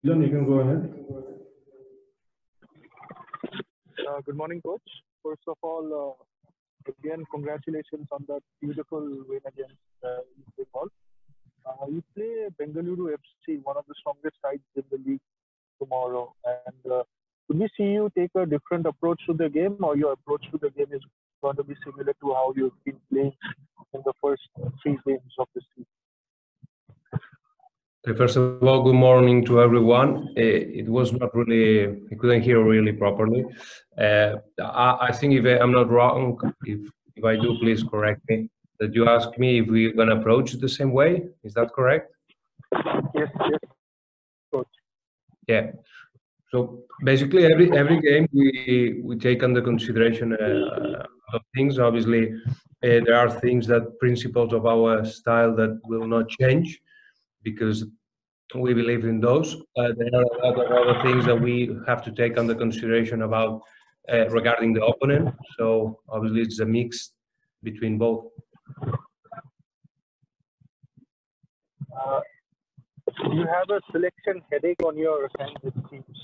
Dylan, you can go ahead. Good morning, coach. First of all, again, congratulations on that beautiful win against East Bengal. You play Bengaluru FC, one of the strongest sides in the league tomorrow. And could we see you take a different approach to the game, or your approach to the game is going to be similar to how you've been playing in the first three games of the season? First of all, good morning to everyone. It was not really, I couldn't hear really properly. I think if I'm not wrong, if I do, please correct me, that you asked me if we're going to approach it the same way. Is that correct? Yes, coach. Yeah. So basically, every game we take under consideration of things. Obviously, there are things that principles of our style that will not change, because we believe in those. There are a lot of other things that we have to take under consideration about regarding the opponent. So obviously it's a mix between both. You have a selection headache on your hands, it seems.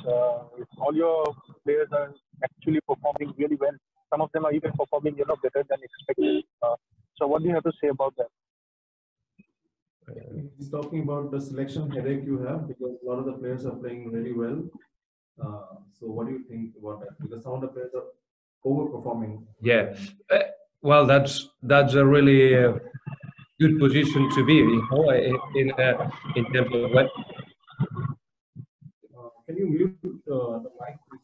All your players are actually performing really well. Some of them are even performing, better than expected. So what do you have to say about that? He's talking about the selection headache you have because a lot of the players are playing really well. So what do you think about that? Because some of the players are overperforming. Yeah, well, that's a really good position to be, in terms of what. Can you mute the mic, please?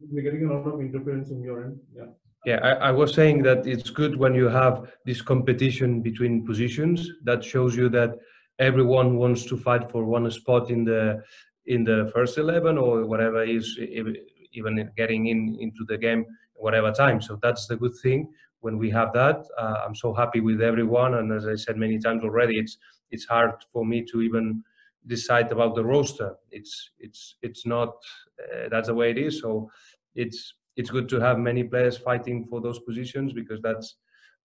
We're getting a lot of interference from your end. Yeah. Yeah, I was saying that it's good when you have this competition between positions. That shows you that everyone wants to fight for one spot in the first 11 or whatever is, even getting into the game whatever time. So that's the good thing when we have that. I'm so happy with everyone, and as I said many times already, it's hard for me to even decide about the roster. It's not that's the way it is. So it's good to have many players fighting for those positions, because that's,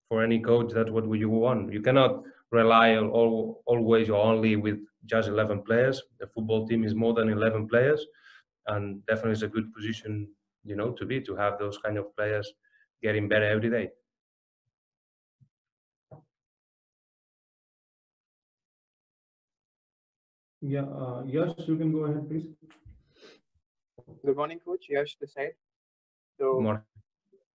for any coach, that's what you want. You cannot rely on always or only with just 11 players. The football team is more than 11 players, and definitely is a good position, to have those kind of players getting better every day. Yeah, Yash, you can go ahead, please. Good morning, coach. Yash this side. So,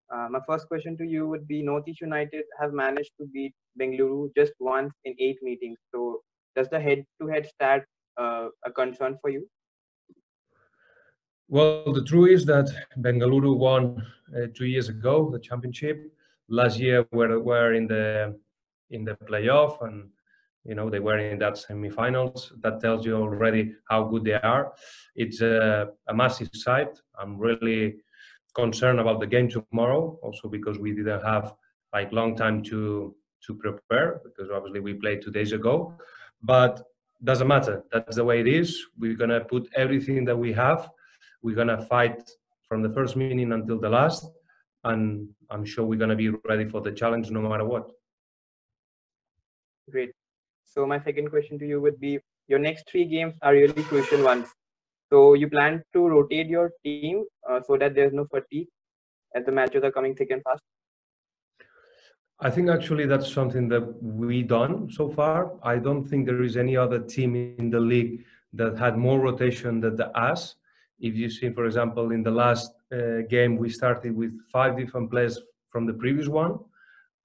my first question to you would be: NorthEast United have managed to beat Bengaluru just once in 8 meetings. So, does the head-to-head stat a concern for you? Well, the truth is that Bengaluru won 2 years ago the championship. Last year were in the playoff, and they were in that semi-finals. That tells you already how good they are. It's a massive side. I'm really concerned about the game tomorrow, also because we didn't have long time to prepare, because obviously we played 2 days ago. But doesn't matter. That's the way it is. We're gonna put everything that we have. We're gonna fight from the first minute until the last, and I'm sure we're gonna be ready for the challenge no matter what. Great. So my second question to you would be: your next 3 games are really crucial ones. So you plan to rotate your team so that there's no fatigue as the matches are coming thick and fast? I think actually that's something that we done so far. I don't think there is any other team in the league that had more rotation than us. If you see, for example, in the last game, we started with 5 different players from the previous one.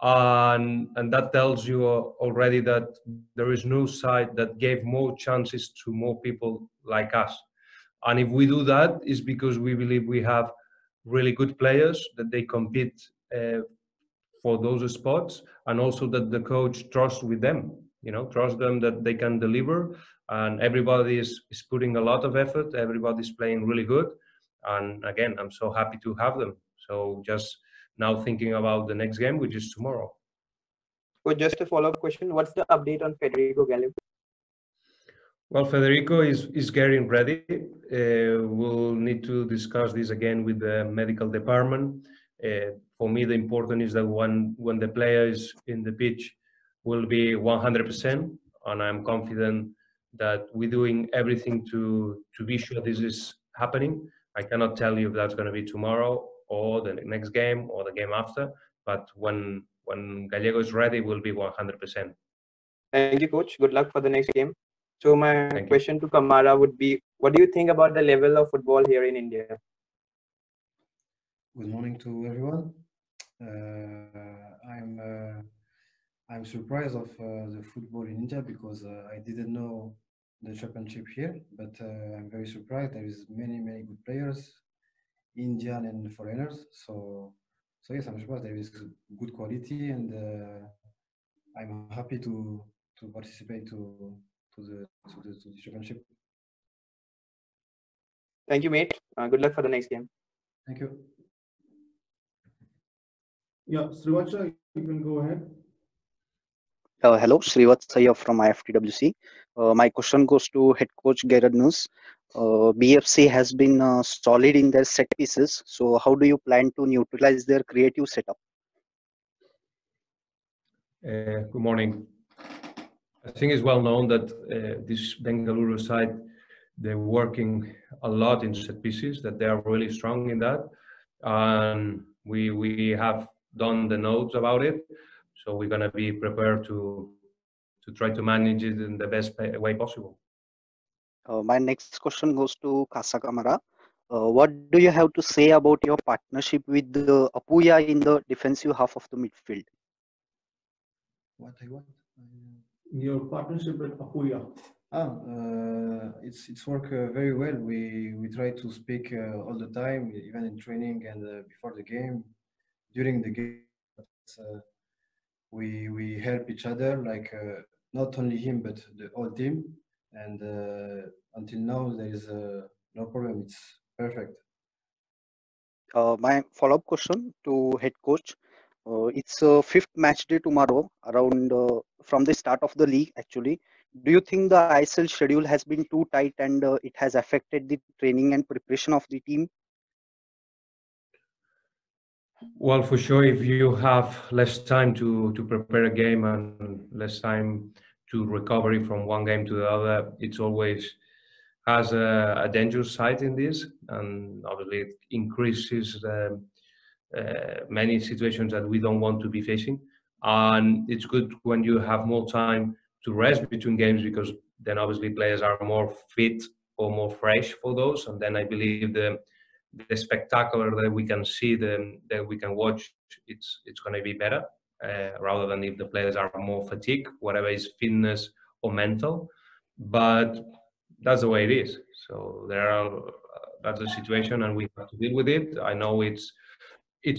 And that tells you already that there is no side that gave more chances to more people like us. And if we do that, it's because we believe we have really good players, that they compete for those spots, and also that the coach trusts with them, trust them that they can deliver. And everybody is putting a lot of effort. Everybody's playing really good. And again, I'm so happy to have them. So just now thinking about the next game, which is tomorrow. So just a follow-up question: what's the update on Federico Gallo? Well, Federico is getting ready. We'll need to discuss this again with the medical department. For me, the important is that when the player is in the pitch, will be 100%, and I'm confident that we're doing everything to be sure this is happening. I cannot tell you if that's going to be tomorrow or the next game or the game after, but when Gallego is ready, we'll be 100%. Thank you, coach. Good luck for the next game. So my Thank you. question to Camara would be, what do you think about the level of football here in India? Good morning to everyone. I'm surprised of the football in India because I didn't know the championship here, but I'm very surprised. There is many good players, Indian and foreigners. So yes, I'm surprised there is good quality, and I'm happy to participate to the championship. Thank you, mate. Good luck for the next game. Thank you. Yeah, Srivatsha, you can go ahead. Hello, Srivatsa here from IFTWC. My question goes to head coach Gerard Nus. BFC has been solid in their set pieces. So how do you plan to neutralize their creative setup? Good morning. I think it's well known that this Bengaluru side, they're working a lot in set pieces, that they are really strong in that. And we have done the notes about it. So we're going to be prepared to try to manage it in the best way possible. My next question goes to Khassa Camara. What do you have to say about your partnership with Apuya in the defensive half of the midfield? What I want? Your partnership with Apuya. It's work very well. We try to speak all the time, even in training and before the game, during the game. We help each other, like not only him but the whole team. And until now, there is no problem. It's perfect. My follow-up question to head coach. It's a fifth match day tomorrow, around from the start of the league. Actually, do you think the ISL schedule has been too tight and it has affected the training and preparation of the team? Well, for sure, if you have less time to prepare a game and less time to recovery from one game to the other, it's always has a dangerous side in this, and obviously it increases many situations that we don't want to be facing. And it's good when you have more time to rest between games, because then obviously players are more fit or more fresh for those, and then I believe the spectacular that we can see, that we can watch, it's going to be better, rather than if the players are more fatigued, whatever is fitness or mental. But that's the way it is. So that's the situation, and we have to deal with it. I know it's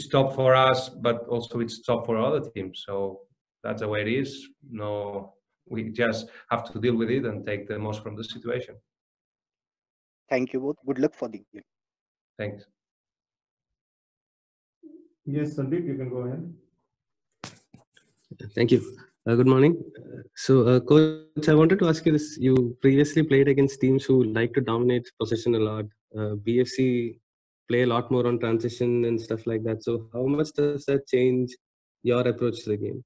tough for us, but also it's tough for other teams. So that's the way it is. No, we just have to deal with it and take the most from the situation. Thank you both. Good luck for the game. Thanks. Yes, Sandeep, you can go ahead. Thank you. Good morning. So, coach, I wanted to ask you this. You previously played against teams who like to dominate possession a lot. BFC play a lot more on transition and stuff like that. So, how much does that change your approach to the game?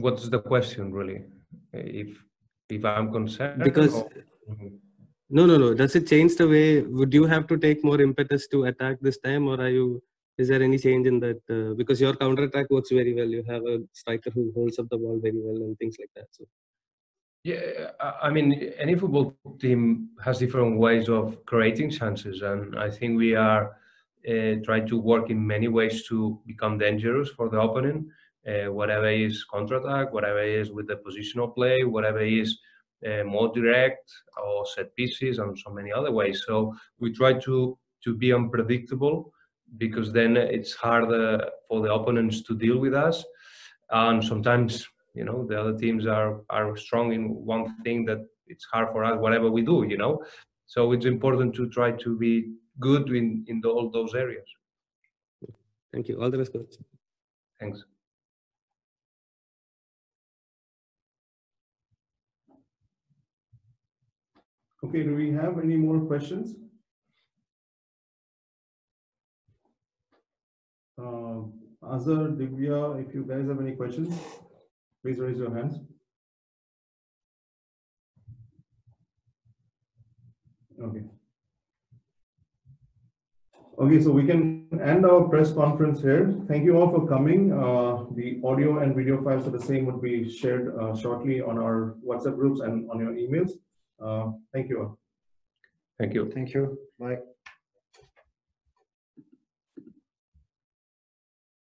What's the question, really? If I'm concerned? Because no. Does it change the way? Would you have to take more impetus to attack this time, or is there any change in that? Because your counter attack works very well. You have a striker who holds up the ball very well and things like that. So. Yeah, I mean, any football team has different ways of creating chances, and I think we are trying to work in many ways to become dangerous for the opponent. Whatever is counter-attack, whatever is with the positional play, whatever is more direct or set pieces, and so many other ways. So we try to be unpredictable, because then it's harder for the opponents to deal with us, and sometimes the other teams are strong in one thing that it's hard for us whatever we do. So it's important to try to be good in all those areas. Thank you. All the best, coach. Thanks. Okay, do we have any more questions? Azhar, Divya, if you guys have any questions, please raise your hands. Okay. Okay, so we can end our press conference here. Thank you all for coming. The audio and video files of the same would be shared shortly on our WhatsApp groups and on your emails. Thank you all. Thank you. Thank you. Bye.